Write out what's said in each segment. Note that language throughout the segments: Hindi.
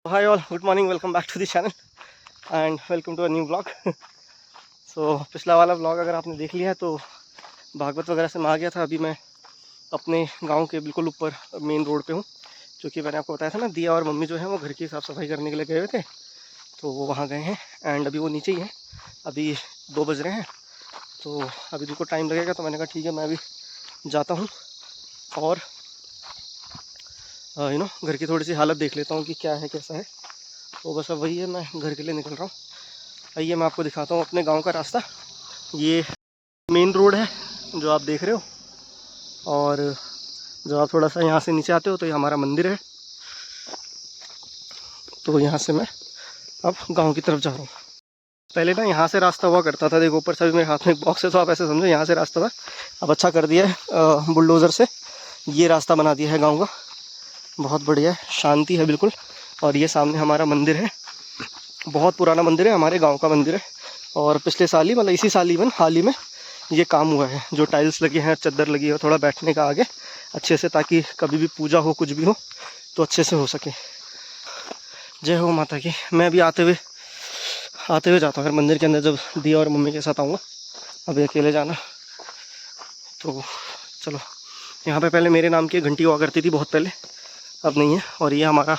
Hi all, good morning, welcome back to the channel and welcome to a new vlog. So पिछला वाला vlog अगर आपने देख लिया है तो भागवत वगैरह से मैं आ गया था। अभी मैं अपने गांव के बिल्कुल ऊपर मेन रोड पे हूँ, क्योंकि मैंने आपको बताया था ना, दिया और मम्मी जो है वो घर की साफ़ सफाई करने के लिए गए हुए थे, तो वो वहाँ गए हैं एंड अभी वो नीचे ही हैं। अभी 2 बज रहे हैं, तो अभी उनको टाइम लगेगा, तो मैंने कहा ठीक है मैं अभी जाता हूँ और घर की थोड़ी सी हालत देख लेता हूँ कि क्या है कैसा है। तो बस अब वही है, मैं घर के लिए निकल रहा हूँ। आइए मैं आपको दिखाता हूँ अपने गांव का रास्ता। ये मेन रोड है जो आप देख रहे हो, और जो आप थोड़ा सा यहाँ से नीचे आते हो तो ये हमारा मंदिर है। तो यहाँ से मैं अब गांव की तरफ जा रहा हूँ। पहले ना यहाँ से रास्ता हुआ करता था, देखो ऊपर से भी मेरे हाथ में एक बॉक्स है, तो आप ऐसे समझो यहाँ से रास्ता था। अब अच्छा कर दिया है बुलडोज़र से, ये रास्ता बना दिया है गाँव का। बहुत बढ़िया है, शांति है बिल्कुल। और ये सामने हमारा मंदिर है, बहुत पुराना मंदिर है, हमारे गांव का मंदिर है। और पिछले साल ही, मतलब इसी साल ही हाल ही में ये काम हुआ है, जो टाइल्स लगी हैं, चद्दर लगी है, थोड़ा बैठने का आगे अच्छे से, ताकि कभी भी पूजा हो कुछ भी हो तो अच्छे से हो सके। जय हो माता की। मैं अभी आते हुए जाता हूँ, अगर मंदिर के अंदर जब दिया और मम्मी के साथ आऊँगा, अभी अकेले जाना। तो चलो, यहाँ पे पहले मेरे नाम की घंटी हुआ करती थी बहुत पहले, अब नहीं है। और ये हमारा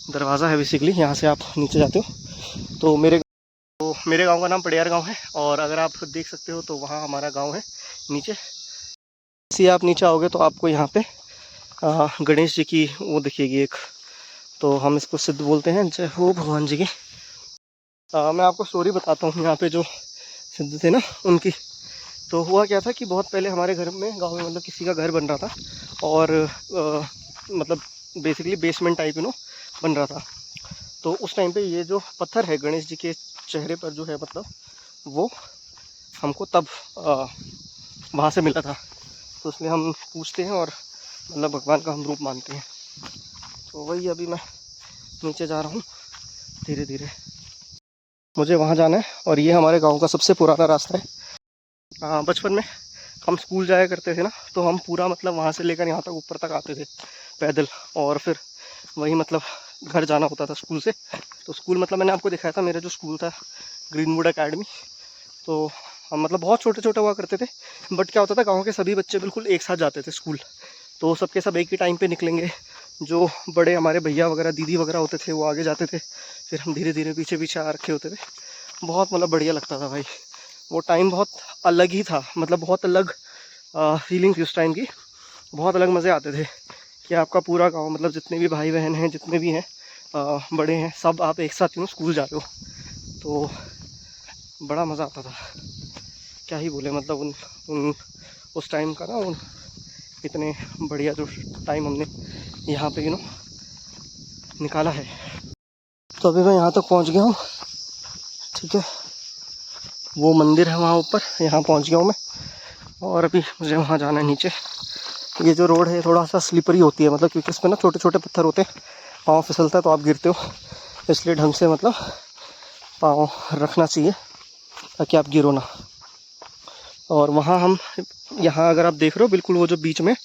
दरवाज़ा है बेसिकली, यहाँ से आप नीचे जाते हो तो मेरे गांव का नाम पड़ियार गांव है। और अगर आप देख सकते हो तो वहाँ हमारा गांव है नीचे। इसी आप नीचे आओगे तो आपको यहाँ पे गणेश जी की वो दिखेगी एक, तो हम इसको सिद्ध बोलते हैं, जय हो भगवान जी की। मैं आपको स्टोरी बताता हूँ यहाँ पे जो सिद्ध थे ना उनकी। तो हुआ क्या था कि बहुत पहले हमारे घर में, गाँव में, मतलब किसी का घर बन रहा था, और मतलब बेसिकली बेसमेंट टाइप बन रहा था। तो उस टाइम पे ये जो पत्थर है गणेश जी के चेहरे पर जो है, मतलब वो हमको तब वहाँ से मिला था, तो इसलिए हम पूछते हैं और मतलब भगवान का हम रूप मानते हैं। तो वही अभी मैं नीचे जा रहा हूँ धीरे धीरे, मुझे वहाँ जाना है। और ये हमारे गांव का सबसे पुराना रास्ता है। बचपन में हम स्कूल जाया करते थे ना, तो हम पूरा मतलब वहाँ से लेकर यहाँ तक ऊपर तक आते थे पैदल, और फिर वही मतलब घर जाना होता था स्कूल से। तो स्कूल मतलब मैंने आपको दिखाया था, मेरा जो स्कूल था ग्रीनवुड एकेडमी, तो हम मतलब बहुत छोटे छोटे हुआ करते थे। बट क्या होता था, गांव के सभी बच्चे बिल्कुल एक साथ जाते थे स्कूल, तो सबके सब एक ही टाइम पे निकलेंगे। जो बड़े हमारे भैया वगैरह दीदी वगैरह होते थे वो आगे जाते थे, फिर हम धीरे धीरे पीछे पीछे आ रखे होते थे। बहुत मतलब बढ़िया लगता था भाई, वो टाइम बहुत अलग ही था, मतलब बहुत अलग फीलिंग थी उस टाइम की। बहुत अलग मज़े आते थे कि आपका पूरा गाँव, मतलब जितने भी भाई बहन हैं, जितने भी हैं बड़े हैं, सब आप एक साथ स्कूल जा रहे हो, तो बड़ा मज़ा आता था। क्या ही बोले, मतलब उन उस टाइम का ना, उन इतने बढ़िया जो टाइम हमने यहाँ पे निकाला है। तो अभी मैं यहाँ तक पहुँच गया हूँ, ठीक है, वो मंदिर है वहाँ ऊपर, यहाँ पहुँच गया हूँ मैं। और अभी मुझे वहाँ जाना है नीचे। ये जो रोड है थोड़ा सा स्लिपरी होती है, मतलब क्योंकि इसमें ना छोटे छोटे पत्थर होते हैं, पाँव फिसलता है तो आप गिरते हो, इसलिए ढंग से मतलब पाँव रखना चाहिए ताकि आप गिरो ना। और वहाँ हम, यहाँ अगर आप देख रहे हो बिल्कुल वो जो बीच में,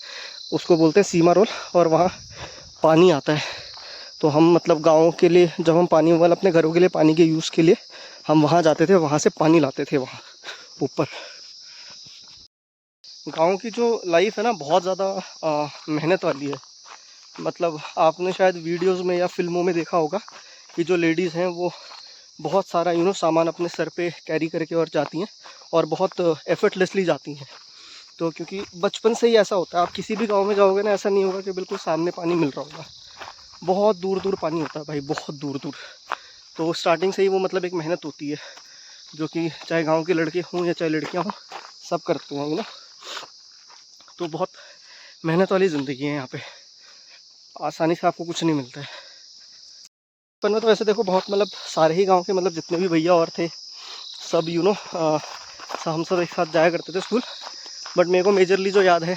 उसको बोलते हैं सीमा रोल, और वहाँ पानी आता है। तो हम मतलब गाँव के लिए, जब हम पानी वाला अपने घरों के लिए पानी के यूज़ के लिए हम वहाँ जाते थे, वहाँ से पानी लाते थे वहाँ ऊपर। गांव की जो लाइफ है ना, बहुत ज़्यादा मेहनत वाली है। मतलब आपने शायद वीडियोस में या फिल्मों में देखा होगा कि जो लेडीज़ हैं वो बहुत सारा सामान अपने सर पे कैरी करके और जाती हैं, और बहुत एफर्टलेसली जाती हैं। तो क्योंकि बचपन से ही ऐसा होता है, आप किसी भी गांव में जाओगे ना, ऐसा नहीं होगा कि बिल्कुल सामने पानी मिल रहा होगा, बहुत दूर दूर पानी होता है भाई, बहुत दूर दूर। तो स्टार्टिंग से ही वो मतलब एक मेहनत होती है, जो कि चाहे गाँव के लड़के हों या चाहे लड़कियाँ हों, सब करते हैं तो बहुत मेहनत वाली ज़िंदगी है यहाँ पे, आसानी से आपको कुछ नहीं मिलता है। पर में तो वैसे देखो बहुत, मतलब सारे ही गांव के, मतलब जितने भी भैया और थे सब हम सब एक साथ जाया करते थे स्कूल। बट मेरे को मेजरली जो याद है,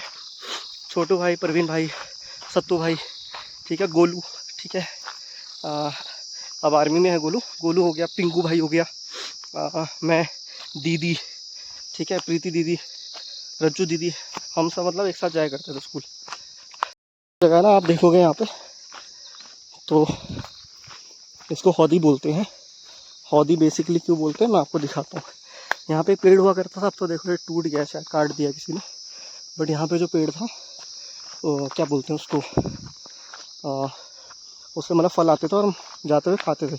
छोटू भाई, परवीन भाई, सत्तू भाई, ठीक है, गोलू, ठीक है, अब आर्मी में है गोलू, गोलू हो गया, पिंकू भाई हो गया, मैं, दीदी, ठीक है, प्रीति दीदी, रज्जू दीदी, हम सब मतलब एक साथ जाया करते थे स्कूल। जगह ना आप देखोगे यहाँ पे तो इसको हौदी बोलते हैं। हौदी बेसिकली क्यों बोलते हैं मैं आपको दिखाता हूँ। यहाँ पे पेड़ हुआ करता था, अब तो देखो ये टूट गया, शायद काट दिया किसी ने। बट यहाँ पे जो पेड़ था क्या बोलते हैं उसको, उससे मतलब फल आते थे और हम जाते हुए खाते थे।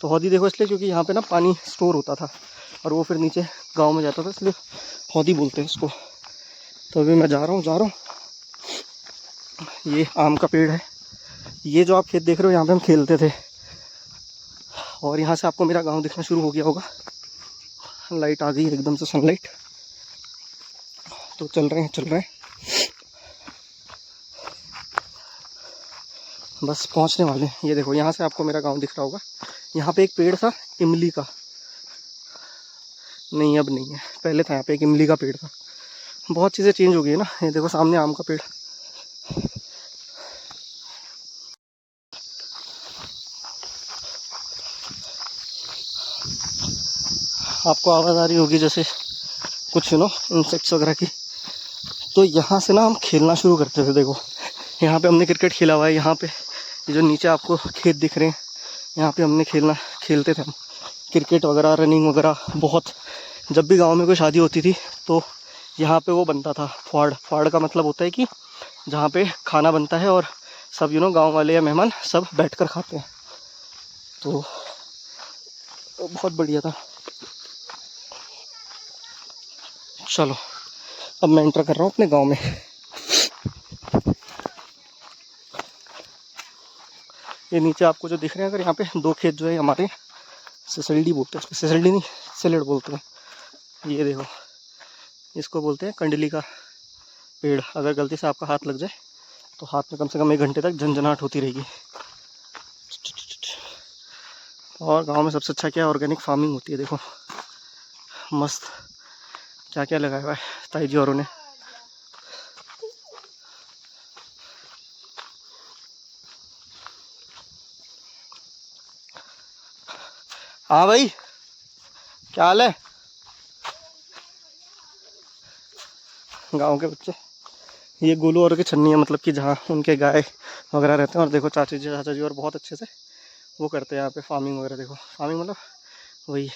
तो हौदी देखो इसलिए क्योंकि यहाँ पे ना पानी स्टोर होता था और वो फिर नीचे गांव में जाता था, इसलिए हौदी बोलते हैं इसको। तो अभी मैं जा रहा हूँ। ये आम का पेड़ है। ये जो आप खेत देख रहे हो यहाँ पे हम खेलते थे, और यहाँ से आपको मेरा गांव दिखना शुरू हो गया होगा। लाइट आ गई एकदम से, सनलाइट। तो चल रहे हैं बस पहुँचने वाले हैं। ये देखो यहाँ से आपको मेरा गांव दिख रहा होगा। यहाँ पे एक पेड़ था इमली का, नहीं अब नहीं है, पहले था यहाँ पे एक इमली का पेड़ था। बहुत चीज़ें चेंज हो गई है ना। ये देखो सामने आम का पेड़। आपको आवाज़ आ रही होगी जैसे कुछ इंसेक्ट्स वगैरह की। तो यहाँ से ना हम खेलना शुरू करते थे। देखो यहाँ पे हमने क्रिकेट खेला हुआ है। यहाँ पे ये जो नीचे आपको खेत दिख रहे हैं, यहाँ पे हमने खेलते थे हम क्रिकेट वगैरह, रनिंग वगैरह बहुत। जब भी गांव में कोई शादी होती थी तो यहाँ पे वो बनता था फाड़। फाड़ का मतलब होता है कि जहाँ पे खाना बनता है और सब गांव वाले या मेहमान सब बैठकर खाते हैं। तो बहुत बढ़िया था। चलो अब मैं एंटर कर रहा हूँ अपने गांव में। ये नीचे आपको जो दिख रहे हैं, अगर यहाँ पे 2 खेत जो है हमारे सिसल्डी बोलते हैं, सिसल्डी नहीं सिलेट बोलते हैं। ये देखो इसको बोलते हैं कंडली का पेड़। अगर गलती से आपका हाथ लग जाए तो हाथ में कम से कम 1 घंटे तक झंझनाहट होती रहेगी। और गांव में सबसे अच्छा क्या है, ऑर्गेनिक फार्मिंग होती है। देखो मस्त क्या क्या लगाया हुआ है ताई जी औरों ने। हाँ भाई क्या हाल है। गांव के बच्चे, ये गोलू और की छन्नी है, मतलब कि जहाँ उनके गाय वगैरह रहते हैं। और देखो चाचा जी और बहुत अच्छे से वो करते हैं यहाँ पे फार्मिंग वगैरह। देखो फार्मिंग मतलब वही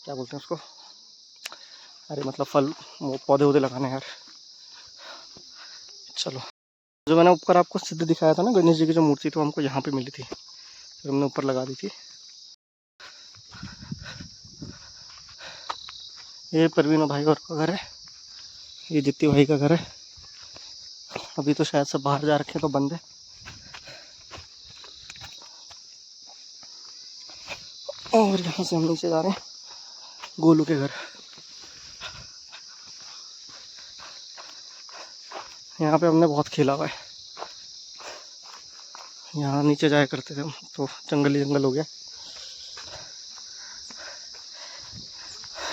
क्या बोलते हैं उसको, अरे मतलब फल वो पौधे वौधे लगाने यार। चलो जो मैंने ऊपर आपको सिद्ध दिखाया था ना, गणेश जी की जो मूर्ति, तो हमको यहाँ पे मिली थी, फिर हमने ऊपर लगा दी थी। ये परवीन भाई और का घर है, ये जित्ती भाई का घर है। अभी तो शायद सब बाहर जा रखे तो बंद है। और यहाँ से हम नीचे जा रहे हैं गोलू के घर। यहाँ पे हमने बहुत खेला हुआ है, यहाँ नीचे जाया करते थे हम, तो जंगल ही जंगल हो गया।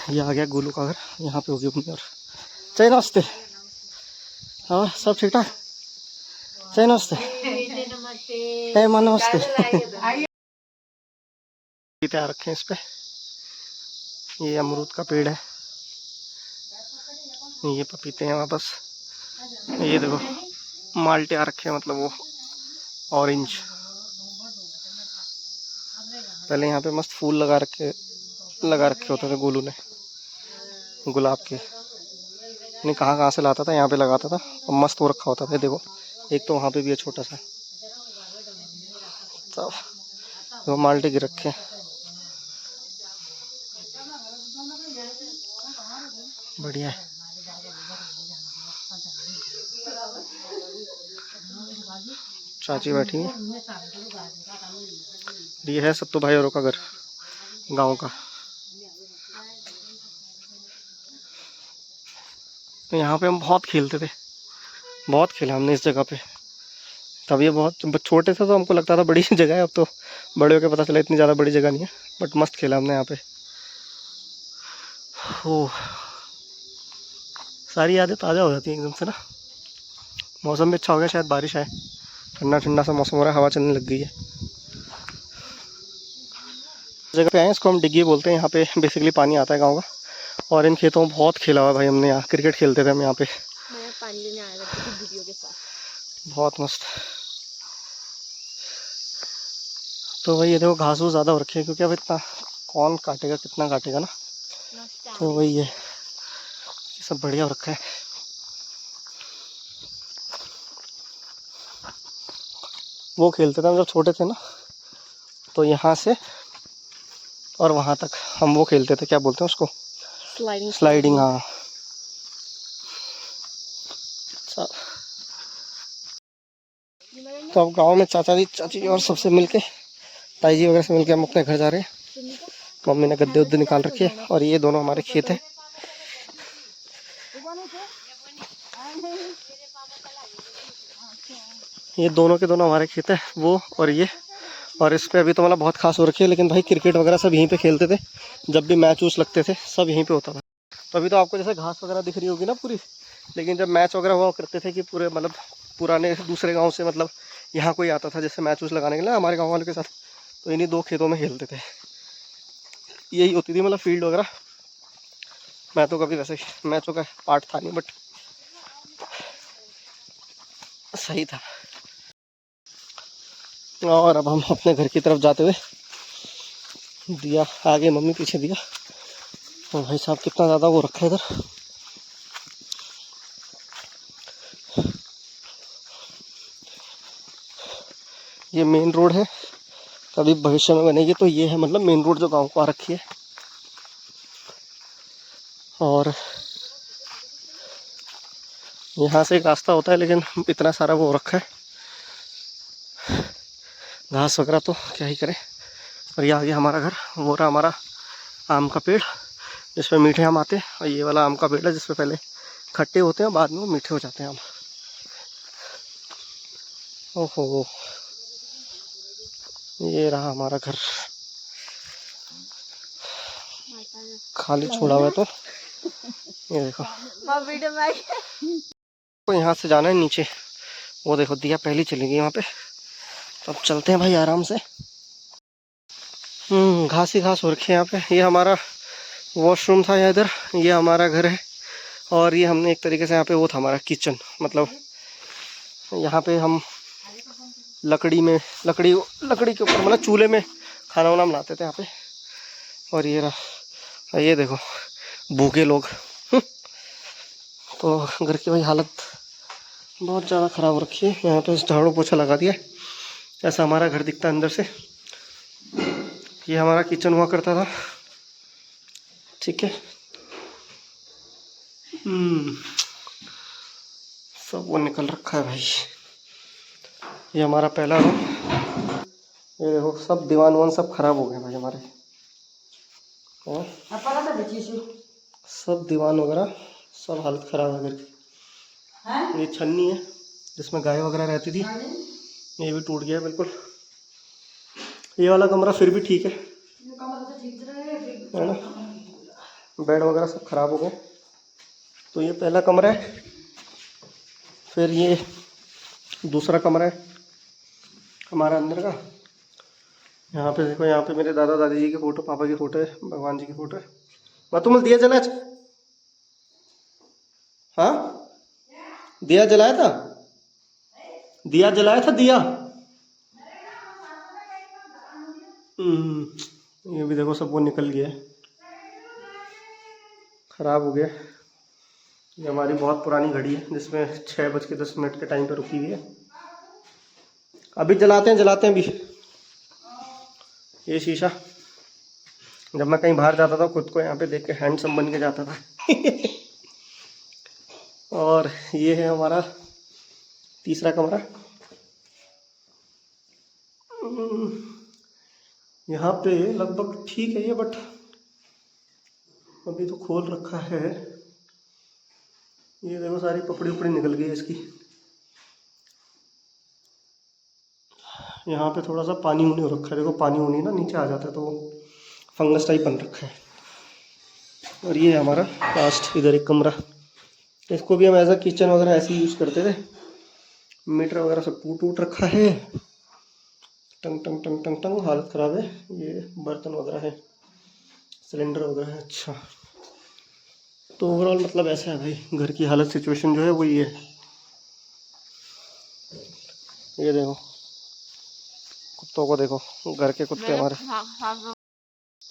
ये आ गया गोलू का घर, यहाँ पे होगी अपनी। और चाय नमस्ते। हाँ सब ठीक ठाक। चाय नमस्ते। माँ नमस्ते। तैयार रखे हैं इस पे। ये अमरूद का पेड़ है, ये पपीते हैं वापस। ये देखो माल्टे आ रखे हैं, मतलब वो ऑरेंज। पहले यहाँ पे मस्त फूल लगा रखे होते थे गोलू ने, गुलाब के। नहीं कहाँ कहाँ से लाता था, यहाँ पे लगाता था और मस्त वो रखा होता था। देखो एक तो वहाँ पे भी है छोटा सा, सब वो माल्टे गिर रखे हैं। बढ़िया है। चाची बैठी है। ये है सत्तू भाई औरों का घर गांव का। तो यहाँ पे हम बहुत खेलते थे, बहुत खेला हमने इस जगह पे। तब ये बहुत छोटे थे तो हमको लगता था बड़ी जगह है, अब तो बड़े होकर पता चला इतनी ज़्यादा बड़ी जगह नहीं है। बट मस्त खेला हमने यहाँ पे। ओह सारी यादें ताज़ा हो जाती हैं एकदम से ना। मौसम भी अच्छा हो गया, शायद बारिश आए। ठंडा ठंडा सा मौसम हो रहा है, हवा चलने लग गई है। जगह पे आए हैं, इसको हम डिग्गी बोलते हैं। यहाँ पे बेसिकली पानी आता है गाँव का। और इन खेतों में बहुत खेला हुआ भाई हमने। यहाँ क्रिकेट खेलते थे हम यहाँ पे। मैं पानी लेने आया था दीदियों के साथ। बहुत मस्त। तो वही ये देखो घास वो ज़्यादा हो रखे है क्योंकि अब इतना कौन काटेगा, कितना काटेगा ना। तो वही है, ये सब बढ़िया हो रखा है। वो खेलते थे हम जब छोटे थे ना, तो यहाँ से और वहाँ तक हम वो खेलते थे, क्या बोलते हैं उसको, स्लाइडिंग। हाँ अच्छा। तो अब गांव में चाचा जी चाची और सबसे मिलके, ताई जी वगैरह से मिलके हम अपने घर जा रहे हैं। मम्मी ने गद्दे उद्दे निकाल रखे हैं और ये दोनों हमारे खेत हैं। ये दोनों के दोनों हमारे खेत है, वो और ये। और इस पे अभी तो मतलब बहुत खास हो रखी है, लेकिन भाई क्रिकेट वगैरह सब यहीं पे खेलते थे। जब भी मैच वूच लगते थे सब यहीं पे होता था। तो अभी तो आपको जैसे घास वगैरह दिख रही होगी ना पूरी, लेकिन जब मैच वगैरह हुआ करते थे कि पूरे मतलब पुराने दूसरे गाँव से मतलब यहाँ कोई आता था जैसे मैच वूच लगाने के लिए हमारे गाँव वालों के साथ, तो इन्हीं दो खेतों में खेलते थे। यही होती थी मतलब फील्ड वगैरह। मैं तो कभी वैसे मैचों का पार्ट था नहीं, बट सही था। और अब हम अपने घर की तरफ जाते हुए, दिया आगे मम्मी पीछे दिया, और भाई साहब कितना ज़्यादा वो रखा है इधर। ये मेन रोड है, कभी भविष्य में बनेगी तो ये है मतलब मेन रोड जो गांव को आ रखी है। और यहाँ से एक रास्ता होता है, लेकिन इतना सारा वो हो रखा है घास वगैरह, तो क्या ही करें। और ये आगे हमारा घर, वो रहा हमारा आम का पेड़ जिसपे मीठे आम आते हैं, और ये वाला आम का पेड़ है जिसपे पहले खट्टे होते हैं बाद में वो मीठे हो जाते हैं आम। ओहो, ये रहा हमारा घर, खाली छोड़ा हुआ है। तो ये देखो, तो यहाँ से जाना है नीचे, वो देखो दिया पहली चली गई वहाँ पे। तो अब चलते हैं भाई आराम से। घास ही घास हो रखी है यहाँ पे। ये हमारा वॉशरूम था यहाँ इधर, ये हमारा घर है। और ये हमने एक तरीके से यहाँ पे वो था हमारा किचन, मतलब यहाँ पे हम लकड़ी के ऊपर मतलब चूल्हे में खाना वाना बनाते थे यहाँ पे। और ये रहा, ये देखो भूखे लोग। तो घर की भाई हालत बहुत ज़्यादा ख़राब हो रखी है। यहाँ पे झाड़ू पोछा लगा दिया, ऐसा हमारा घर दिखता है अंदर से। ये हमारा किचन हुआ करता था, ठीक है। सब वो निकल रखा है भाई। ये हमारा पहला रूम, ये देखो सब दीवान वान सब खराब हो गए भाई हमारे। और सब दीवान वगैरह सब हालत ख़राब है घर की। ये छन्नी है जिसमें गाय वगैरह रहती थी, ये भी टूट गया बिल्कुल। ये वाला कमरा फिर भी ठीक है ना, बेड वगैरह सब खराब हो गए। तो ये पहला कमरा है, फिर ये दूसरा कमरा है हमारा अंदर का। यहाँ पे देखो, यहाँ पे मेरे दादा दादी जी की फ़ोटो, पापा की फ़ोटो है, भगवान जी की फ़ोटो है। मैं तुम्हें दिया जला, हाँ दिया जलाया था, दिया जलाया था दिया। ये भी देखो सब वो निकल गया है, ख़राब हो गया। ये हमारी बहुत पुरानी घड़ी है जिसमें 6:10 के टाइम पे रुकी हुई है। अभी जलाते हैं अभी। ये शीशा जब मैं कहीं बाहर जाता था खुद को यहाँ पे देख के हैंडसम बन के जाता था। और ये है हमारा तीसरा कमरा। यहाँ पे लगभग ठीक है ये, बट अभी तो खोल रखा है। ये देखो सारी पपड़ी उपड़ी निकल गई है इसकी। यहाँ पे थोड़ा सा पानी ऊनी हो रखा है, देखो पानी ऊनी ना नीचे आ जाता है तो फंगस टाइप बन रखा है। और ये हमारा लास्ट इधर एक कमरा, इसको भी हम एज अ किचन वगैरह ऐसे ही यूज़ करते थे। मीटर वगैरह सब टूट रखा है, टंग टंग टंग टंग टंग, हालत ख़राब है। ये बर्तन वगैरह है, सिलेंडर वगैरह है। अच्छा, तो ओवरऑल मतलब ऐसा है भाई घर की हालत, सिचुएशन जो है वो ये है। ये देखो कुत्तों को देखो, घर के कुत्ते हमारे।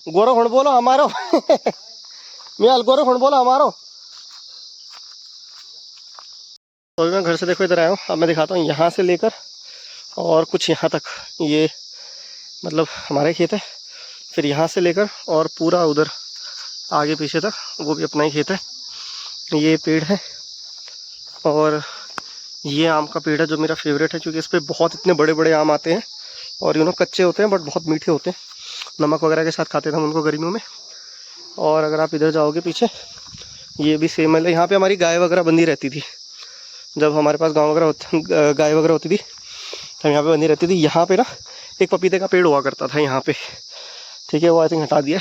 गोरो खुण बोलो हमारो मियाल गोरो खुण बोलो हमारो। तो अभी मैं घर से देखो इधर आया हूँ। अब मैं दिखाता हूँ यहाँ से लेकर और कुछ यहाँ तक, ये मतलब हमारे खेत है। फिर यहाँ से लेकर और पूरा उधर आगे पीछे तक वो भी अपना ही खेत है। ये पेड़ है और ये आम का पेड़ है जो मेरा फेवरेट है, क्योंकि इस पर बहुत इतने बड़े बड़े आम आते हैं और कच्चे होते हैं बट बहुत मीठे होते हैं। नमक वगैरह के साथ खाते थे हम उनको गर्मियों में। और अगर आप इधर जाओगे पीछे, ये भी सेम है। यहाँ पे हमारी गाय वगैरह बंधी रहती थी जब हमारे पास गाँव वगैरह गाय वगैरह होती थी, तब यहाँ पे बंधी रहती थी। यहाँ पे ना एक पपीते का पेड़ हुआ करता था यहाँ पे, ठीक है, वो आई थिंक हटा दिया।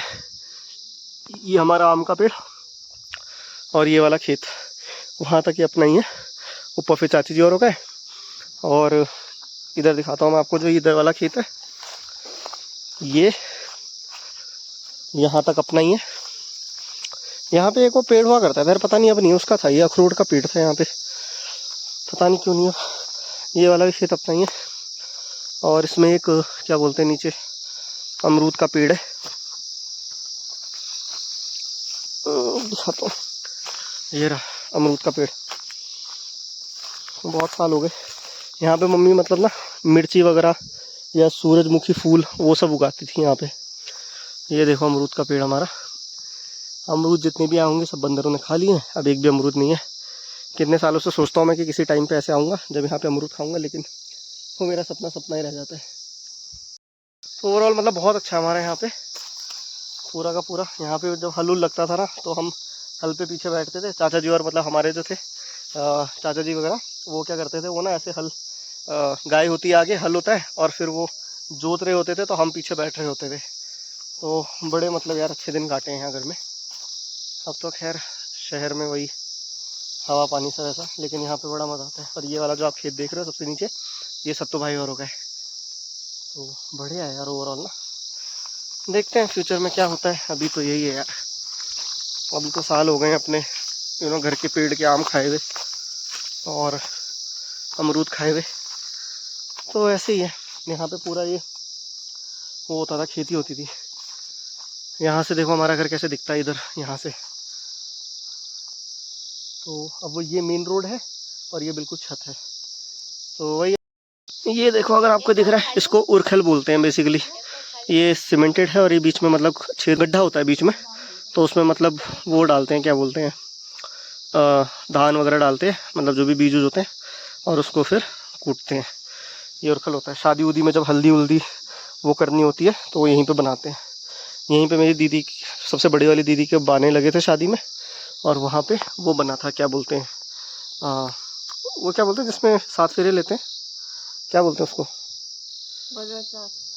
ये हमारा आम का पेड़ और ये वाला खेत वहाँ तक ये अपना ही है। ऊपर फिर चाची जी और हो गए। और इधर दिखाता हूँ मैं आपको, जो इधर वाला खेत है ये यहाँ तक अपना ही है। यहाँ पे एक वो पेड़ हुआ करता था, पता नहीं अब नहीं उसका था, ये अखरोट का पेड़ था यहाँ पे, पता नहीं क्यों नहीं है। ये वाला भी खेत अपना ही है। और इसमें एक क्या बोलते हैं नीचे अमरूद का पेड़ है, दिखाता हूँ। ये रहा अमरूद का पेड़। बहुत साल हो गए यहाँ पे मम्मी मतलब ना मिर्ची वगैरह या सूरजमुखी फूल वो सब उगाती थी यहाँ पे। ये देखो अमरूद का पेड़ हमारा। अमरूद जितने भी आए होंगे सब बंदरों ने खा लिए हैं, अब एक भी अमरूद नहीं है। कितने सालों से सोचता हूँ मैं कि किसी टाइम पे ऐसे आऊँगा जब यहाँ पे अमरूद खाऊंगा, लेकिन वो मेरा सपना ही रह जाता है। तो ओवरऑल मतलब बहुत अच्छा है हमारे यहाँ पे पूरा का पूरा। यहाँ पे जब हल उल लगता था ना तो हम हल पे पीछे बैठते थे, चाचा जी और मतलब हमारे जो थे चाचा जी वगैरह, वो क्या करते थे, वो ना ऐसे हल गाय होती है आगे, हल होता है और फिर वो जोत रहे होते थे तो हम पीछे बैठ रहे होते थे। तो बड़े मतलब यार अच्छे दिन काटे हैं यहाँ घर में। अब तो खैर शहर में वही हवा पानी सब ऐसा, लेकिन यहाँ पे बड़ा मज़ा आता है। पर ये वाला जो आप खेत देख रहे हो सबसे नीचे, ये सत्तू भाई और हो गए। तो बढ़िया है यार ओवरऑल ना। देखते हैं फ्यूचर में क्या होता है। अभी तो यही है यार, अभी तो साल हो गए अपने घर के पेड़ के आम खाए हुए और अमरूद खाए हुए। तो ऐसे ही है यहाँ पे पूरा ये वो होता था, खेती होती थी। यहाँ से देखो हमारा घर कैसे दिखता है इधर यहाँ से। तो अब वो ये मेन रोड है और ये बिल्कुल छत है। तो वही ये देखो अगर आपको दिख रहा है, इसको उरखल बोलते हैं बेसिकली। ये सीमेंटेड है और ये बीच में मतलब छेद गड्ढा होता है बीच में, तो उसमें मतलब वो डालते हैं, क्या बोलते हैं, धान वगैरह डालते हैं, मतलब जो भी बीज होते हैं, और उसको फिर कूटते हैं। ये उरखल होता है। शादी उदी में जब हल्दी उल्दी वो करनी होती है तो वो यहीं पे बनाते हैं। यहीं पे मेरी दीदी, सबसे बड़ी वाली दीदी के बाने लगे थे शादी में, और वहाँ पे वो बना था, क्या बोलते हैं, वो क्या बोलते हैं जिसमें 7 फेरे लेते हैं, क्या बोलते हैं उसको?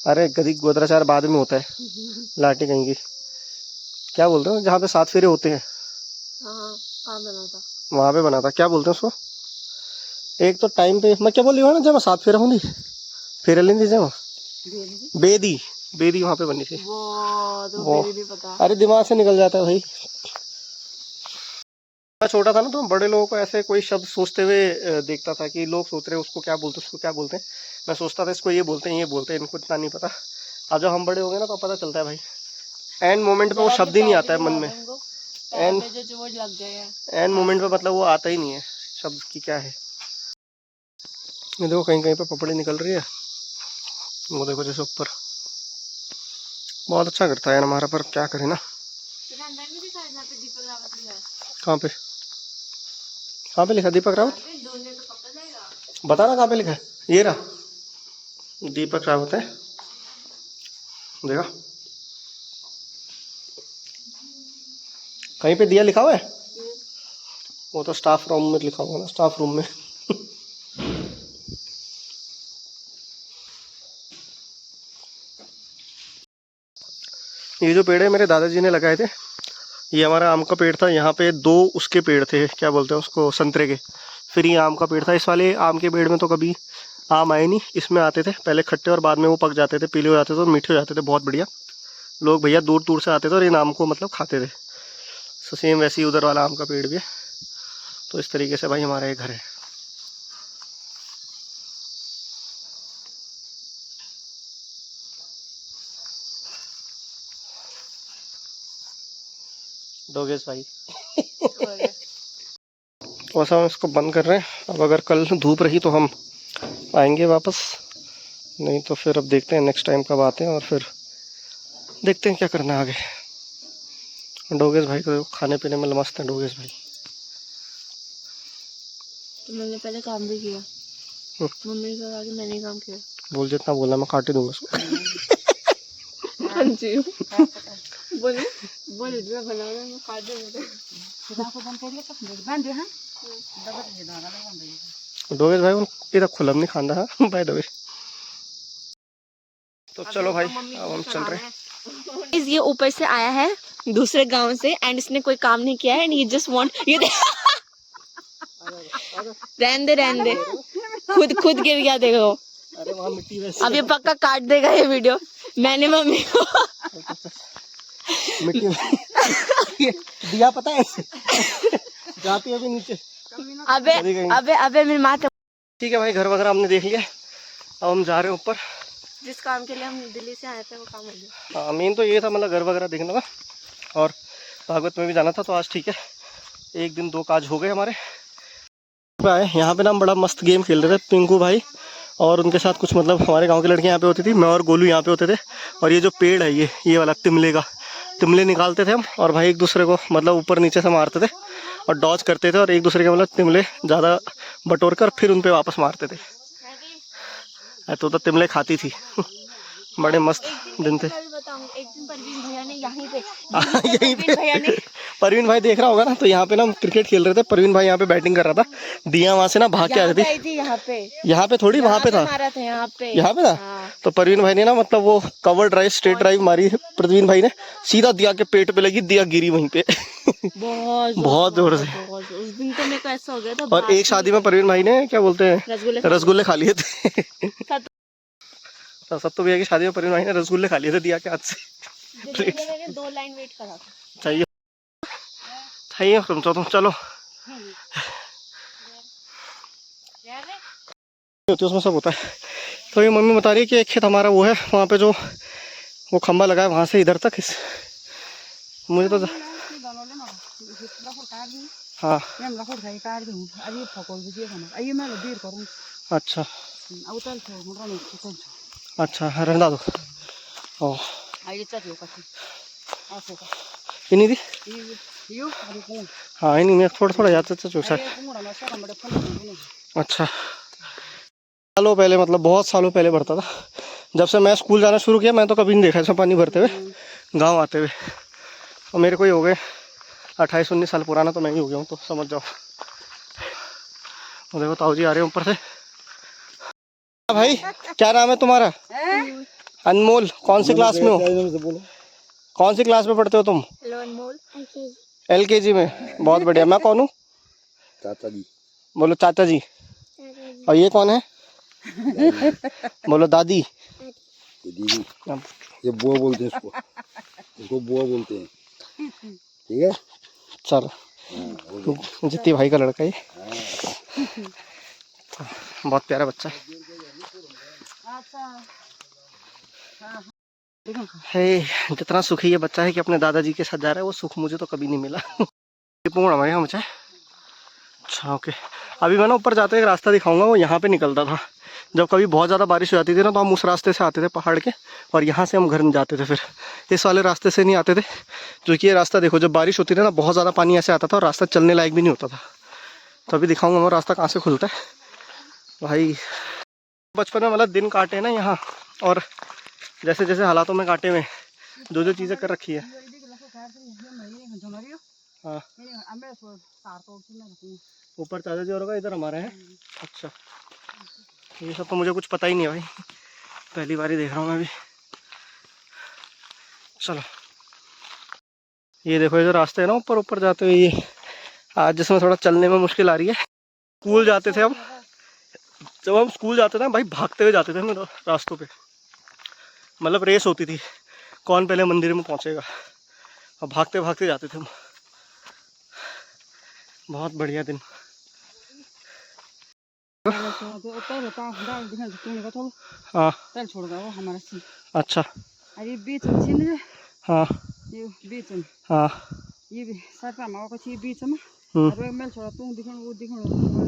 अरे गदी गोदराचार बाद में होता है, लाठी कहीं की, क्या बोलते हैं जहाँ पे 7 फेरे होते हैं? वहाँ पे बना था, क्या बोलते हैं उसको? एक तो टाइम पे मैं क्या बोल रही हूँ ना, जब 7 फेरे होंगी, फेरे लेंगे जब बेदी बेदी वहाँ पे बनी थी। वो नहीं पता। अरे दिमाग से निकल जाता है भाई। मैं छोटा था ना तो बड़े लोगों को ऐसे कोई शब्द सोचते हुए देखता था कि लोग सोच रहे हैं उसको क्या बोलते हैं, उसको क्या बोलते हैं। मैं सोचता था इसको ये बोलते हैं, ये बोलते हैं, इनको इतना नहीं पता। अब जब हम बड़े हो गए ना तो पता चलता है भाई, एंड मोमेंट पे वो शब्द ही नहीं आता है मन में। एंड मोमेंट पे मतलब वो आता ही नहीं है शब्द की क्या है। ये देखो कहीं कहीं पे पपड़ी निकल रही है, वो देखो जैसे ऊपर। बहुत अच्छा करता है यार हमारा, पर क्या करें ना। कहाँ पे लिखा दीपक रावत? बता ना कहाँ पे लिखा है। ये रहा दीपक रावत है, देखा कहीं पे दिया लिखा हुआ है। वो तो स्टाफ रूम में लिखा हुआ ना, स्टाफ रूम में। ये जो पेड़ है मेरे दादाजी ने लगाए थे। ये हमारा आम का पेड़ था, यहाँ पे 2 उसके पेड़ थे, क्या बोलते हैं उसको, संतरे के। फिर ये आम का पेड़ था। इस वाले आम के पेड़ में तो कभी आम आए नहीं, इसमें आते थे पहले खट्टे और बाद में वो पक जाते थे, पीले हो जाते थे और मीठे हो जाते थे, बहुत बढ़िया। लोग भैया दूर दूर से आते थे और इन आम को मतलब खाते थे। सो सेम वैसे ही उधर वाला आम का पेड़ भी है। तो इस तरीके से भाई हमारा ये घर है। डोगेश भाई। वैसा हम इसको बंद कर रहे हैं। अब अगर कल धूप रही तो हम आएंगे वापस, नहीं तो फिर अब देखते हैं नेक्स्ट टाइम कब आते हैं और फिर देखते हैं क्या करना है आगे। डोगेश भाई को खाने पीने में मस्त है डोगेश भाई। तो मैंने पहले काम भी किया, मम्मी से कहा कि मैंने काम किया। बोल जितना बोलना मैं काट ही दूंगा उसको। हाँ जी बोले बोले जो बना रहा मैं काट दूंगा। डोगेश भाई इधर खुलम नहीं खाना है बाय द वे। तो चलो भाई अब हम चल रहे हैं। ये ऊपर से आया है दूसरे गांव से एंड इसने कोई काम नहीं किया है एंड ये जस्ट वांट ये रहने दे खुद गिर गया देखो। अरे वहाँ मिट्टी वैसे अब ये पक्का काट देगा ये वीडियो। मैंने मम्मी को मिट्टी दिया पता है जाती है अभी नीचे। अबे मेरी माँ। ठीक है भाई घर वगैरह हमने देख लिया, अब हम जा रहे हैं ऊपर। जिस काम के लिए हम दिल्ली से आए थे वो काम हो गया। हाँ मेन तो ये था मतलब घर वगैरह देखना था और भागवत में भी जाना था, तो आज ठीक है एक दिन दो काज हो गए हमारे। आए यहाँ पे ना हम बड़ा मस्त गेम खेल रहे थे पिंकू भाई और उनके साथ कुछ मतलब हमारे गांव की लड़कियाँ यहाँ पे होती थी, मैं और गोलू यहाँ पे होते थे। और ये जो पेड़ है ये वाला तिमले का, तिमले निकालते थे हम और भाई एक दूसरे को मतलब ऊपर नीचे से मारते थे और डॉज करते थे और एक दूसरे के मतलब तिमले ज़्यादा बटोर कर फिर उन पर वापस मारते थे। तो तिमले खाती थी। बड़े मस्त दिन थे। एक दिन परवीन भैया ने यहीं पे परवीन भाई देख रहा होगा ना, तो यहाँ पे ना हम क्रिकेट खेल रहे थे, परवीन भाई यहाँ पे बैटिंग कर रहा था, दिया वहाँ से ना भाग के आ रही थी। यहाँ पे थोड़ी वहाँ पे था, यहाँ पे था। तो परवीन भाई ने ना मतलब वो कवर ड्राइव स्ट्रेट ड्राइव मारी परवीन भाई ने, सीधा दिया के पेट पे लगी, दिया गिरी वहीं पे बहुत जोर से। उस दिन तो मेरे को ऐसा हो गया था। और एक शादी में परवीन भाई ने क्या बोलते हैं रसगुल्ले खा लिए थे। सत्तू भैया की शादी में परवीन भाई ने रसगुल्ले खा लिए थे दिया के हाथ से। 2 लाइन वेट करा था। चाहिए तुम चलो होती उसमें सब होता है। तो ये मम्मी बता रही है कि एक खेत हमारा वो है वहाँ पे जो वो खंबा लगा है वहाँ से इधर तक मुझे तो हाँ अच्छा अच्छा रहने दो। ओ इन्हीं दी हाँ इन्हीं में थोड़ा जाते थे चूसा। अच्छा सालों पहले मतलब बहुत सालों पहले भरता था, जब से मैं स्कूल जाना शुरू किया मैं तो कभी नहीं देखा इसमें पानी भरते हुए गांव आते हुए। और मेरे को ही हो गए 28-19 साल पुराना, तो मैं ही हो गया हूँ, तो समझ जाओ। और देखो ताऊ जी आ रहे हैं ऊपर से। भाई क्या नाम है तुम्हारा? अनमोल। कौन सी क्लास में हो? कौन सी क्लास में पढ़ते हो तुम? अनमोल LKG में। बहुत बढ़िया। मैं कौन हूँ? चाचा जी। बोलो चाचा जी। और ये कौन है? बोलो दादी। दीदी। ये बुआ बोलते हैं इसको बुआ बोलते हैं। ठीक है चलो जित्ती भाई का लड़का ये बहुत प्यारा बच्चा है। जितना सुखी ये बच्चा है कि अपने दादाजी के साथ जा रहा है, वो सुख मुझे तो कभी नहीं मिला। पूर्ण हमारे यहाँ बच्चा है। अच्छा ओके। अभी मैं ना ऊपर जाते एक रास्ता दिखाऊंगा, वो यहाँ पे निकलता था जब कभी बहुत ज़्यादा बारिश हो जाती थी ना, तो हम उस रास्ते से आते थे पहाड़ के और यहाँ से हम घर में जाते थे। फिर इस वाले रास्ते से नहीं आते थे, क्योंकि ये रास्ता देखो जब बारिश होती थी ना बहुत ज़्यादा पानी ऐसे आता था और रास्ता चलने लायक भी नहीं होता था। तो अभी दिखाऊंगा मैं रास्ता कहाँ से खुलता है भाई। बचपन में मतलब दिन काटे ना यहाँ, और जैसे जैसे हालातों में काटे हुए जो जो चीज़ें कर रखी है। हाँ ऊपर चाचा जी और होगा, इधर हमारा है। अच्छा ये सब तो मुझे कुछ पता ही नहीं है भाई, पहली बार ही देख रहा हूँ मैं भी। चलो ये देखो ये जो रास्ते है ना ऊपर ऊपर जाते हुए, ये आज जिसमें थोड़ा चलने में मुश्किल आ रही है। स्कूल जाते थे हम, जब हम स्कूल जाते थे भाई भागते हुए जाते थे हम रास्तों पे, मतलब रेस होती थी कौन पहले मंदिर में पहुँचेगा, और भागते भागते जाते थे हम। बहुत बढ़िया दिन। हाँ अच्छा हाँ हाँ ये सर पामा को ची बीच में अरे मेल छोड़ा तुम दिखण वो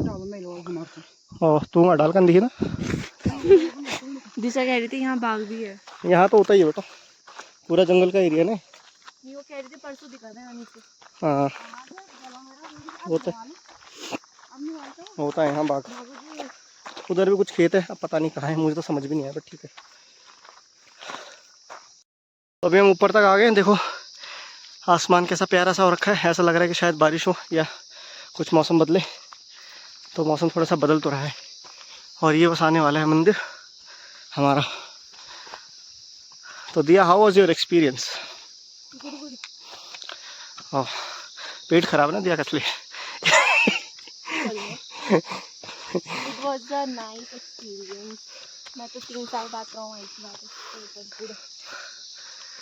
डाल मेल और हमारे और तू डाल कर दिखी ना। दिशा कह रही थी यहाँ बाघ भी है। यहाँ तो होता ही है बेटा, पूरा जंगल का एरिया ना। वो कह रही थी परसों दिखा दें आने से। हाँ होता है यहाँ बाघ। उधर भी कुछ खेत है, अब पता नहीं कहाँ है, मुझे तो समझ भी नहीं आया, बट ठीक है। तो अभी हम ऊपर तक आ गए हैं। देखो आसमान कैसा प्यारा सा हो रखा है, ऐसा लग रहा है कि शायद बारिश हो या कुछ मौसम बदले। तो मौसम थोड़ा सा बदल तो रहा है और ये बस आने वाला है मंदिर हमारा। तो दिया, हाउ वाज योर एक्सपीरियंस? पेट खराब ना दिया कसले। It was a nice experience. मैं तो 3 साल बाद रहा हूँ इस बात।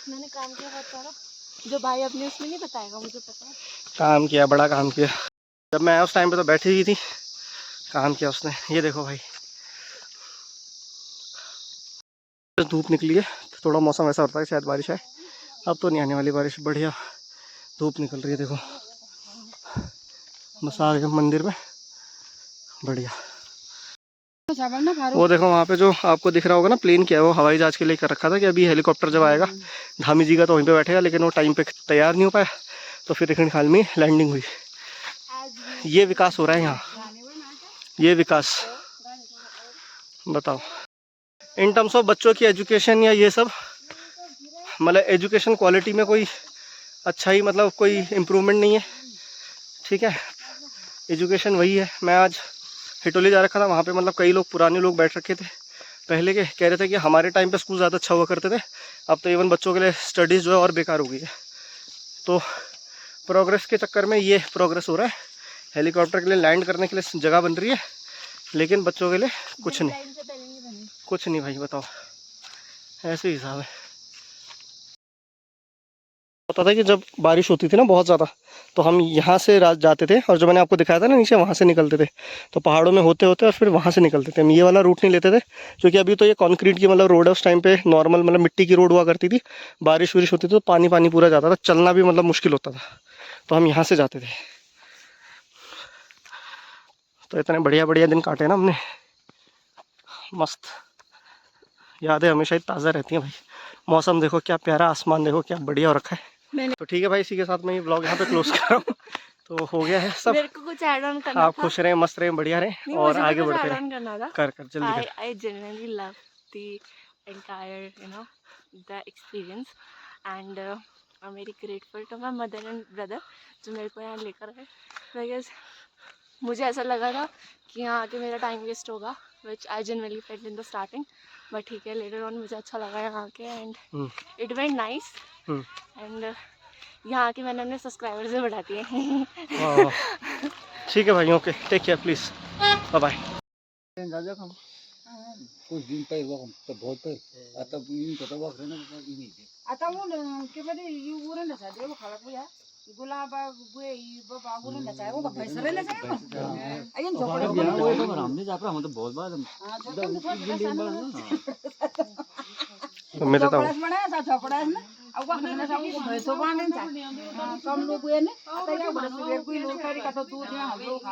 मैंने काम किया बहुत सारा, जो भाई अपने उसमें नहीं बताएगा, मुझे पता है। काम किया, बड़ा काम किया। जब मैं आया उस टाइम पे तो बैठी हुई थी, काम किया उसने। ये देखो भाई, धूप निकली है तो थोड़ा मौसम ऐसा होता है शायद बारिश है। अब तो नहीं आने वाली बारिश, बढ़िया धूप निकल रही है। देखो बस आ गए मंदिर में, बढ़िया। वो देखो वहाँ पे जो आपको दिख रहा होगा ना प्लेन, क्या है वो हवाई जहाज के लिए कर रखा था कि अभी हेलीकॉप्टर जब आएगा धामी जी का तो वहीं पे बैठेगा, लेकिन वो टाइम पे तैयार नहीं हो पाया तो फिर दक्षिण खाल में लैंडिंग हुई। ये विकास हो रहा है यहाँ, ये विकास बताओ। इन टर्म्स ऑफ बच्चों की एजुकेशन या ये सब, मतलब एजुकेशन क्वालिटी में कोई अच्छा ही, मतलब कोई इम्प्रूवमेंट नहीं है। ठीक है, एजुकेशन वही है। मैं आज हिटोली जा रखा था, वहाँ पे मतलब कई लोग पुराने लोग बैठ रखे थे पहले के, कह रहे थे कि हमारे टाइम पे स्कूल ज़्यादा अच्छा हुआ करते थे, अब तो इवन बच्चों के लिए स्टडीज़ जो है और बेकार हो गई है। तो प्रोग्रेस के चक्कर में ये प्रोग्रेस हो रहा है, हेलीकॉप्टर के लिए लैंड करने के लिए जगह बन रही है, लेकिन बच्चों के लिए कुछ नहीं, कुछ नहीं भाई, बताओ ऐसे ही हिसाब है। पता था कि जब बारिश होती थी ना बहुत ज़्यादा, तो हम यहाँ से रात जाते थे, और जो मैंने आपको दिखाया था ना नीचे, वहाँ से निकलते थे। तो पहाड़ों में होते होते और फिर वहाँ से निकलते थे। हम ये वाला रूट नहीं लेते थे, क्योंकि अभी तो ये कंक्रीट की मतलब रोड है, उस टाइम पे नॉर्मल मतलब मिट्टी की रोड हुआ करती थी। बारिश वारिश होती थी तो पानी पानी पूरा जाता था, चलना भी मतलब मुश्किल होता था, तो हम यहाँ से जाते थे। तो इतने बढ़िया बढ़िया दिन काटे ना हमने, मस्त यादें हमेशा ही ताज़ा रहती हैं भाई। मौसम देखो क्या प्यारा, आसमान देखो क्या बढ़िया हो रखा है। तो ठीक है भाई, इसी के साथ मैं ये ब्लॉग यहाँ पे क्लोज कर रहा हूँ। तो हो गया है सब। मेरे को कुछ ऐड ऑन करना आप था। खुश रहें, मस्त रहें, बढ़िया रहें और आगे बढ़ते रहें। करना था। कर जल्दी कर। I genuinely love the entire, the experience, and I'm very grateful to my mother and brother जो मेरे को यहाँ लेकर आए। Because मुझे ऐसा लगा था कि यहाँ आके मेरा टाइम वेस्ट होगा, which I genuinely felt in the starting, but ठीक है, later on मुझे अच्छा लगा यहाँ आके, and it went nice, and यहाँ आके मैंने अपने सब्सक्राइबर्स भी बढ़ा दिए। ठीक है भाई, okay, take care please, bye bye. कुछ दिन पहले वो तो बहुत पहले आता इन तो वो रहना नहीं आता वो के बदे यू बोले ना सादे वो खड़ा हुआ गुलाब गुए बाबा बोले ना चाहे वो पैसा ले चाहे अयन झोपड़े वो तो हमने जा पर हम तो बहुत बार तो मैं देता हूँ बड़ा सा झोपड़ा है ना अब वो खाना सा वो भैंसो बांधे ना कम लोग हुए ने आता या बड़ा सुबह कोई लोग करी का तो दूध में हम लोग